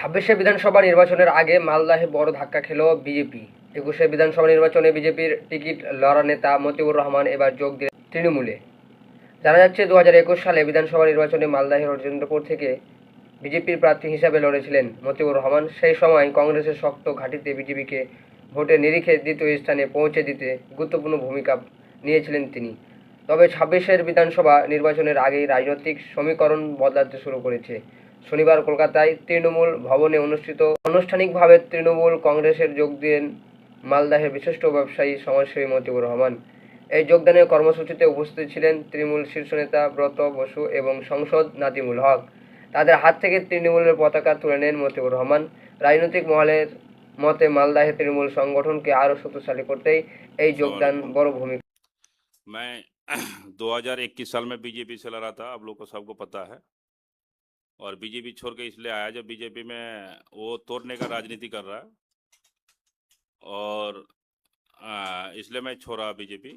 ছাব্বিশে বিধানসভা নির্বাচনের আগে মালদাহে বড় ধাক্কা খেল বিজেপি। 21 বিধানসভা নির্বাচনে বিজেপির টিকিট লড়া নেতা মতিউর রহমান এবার যোগ দিলেন তৃণমূলে। জানা যাচ্ছে, 2021 সালে বিধানসভা নির্বাচনে মালদাহের হরিচন্দ্রপুর থেকে বিজেপির প্রার্থী হিসাবে লড়েছিলেন মতিউর রহমান। সেই সময় কংগ্রেসের শক্ত ঘাঁটিতে বিজেপিকে ভোটের নিরিখে দ্বিতীয় স্থানে পৌঁছে দিতে গুরুত্বপূর্ণ ভূমিকা নিয়েছিলেন তিনি। তবে 26 বিধানসভা নির্বাচনের আগেই রাজনৈতিক সমীকরণ বদলাতে শুরু করেছে। শনিবার কলকাতায় তৃণমূল ভবনে অনুষ্ঠিত আনুষ্ঠানিকভাবে তৃণমূল কংগ্রেসের যোগ দেন মালদাহের বিশিষ্ট ব্যবসায়ী সমাজসেবী মতিউর রহমান। এই যোগদানের কর্মসূচিতে উপস্থিত ছিলেন তৃণমূল শীর্ষ নেতা ব্রত বসু এবং সাংসদ নাদিমুল হক। তাদের হাত থেকে তৃণমূলের পতাকা তুলে নেন মতিউর রহমান। রাজনৈতিক মহলের মতে মালদাহে তৃণমূল সংগঠনকে আরও শক্তিশালী করতেই এই যোগদান বড় ভূমিকা। मैं 2021 साल में बीजेपी से लड़ा था, आप लोग को सबको पता है। और बीजेपी छोड़ के इसलिए आया जब बीजेपी में वो तोड़ने का राजनीति कर रहा है, और इसलिए मैं छोड़ा बीजेपी।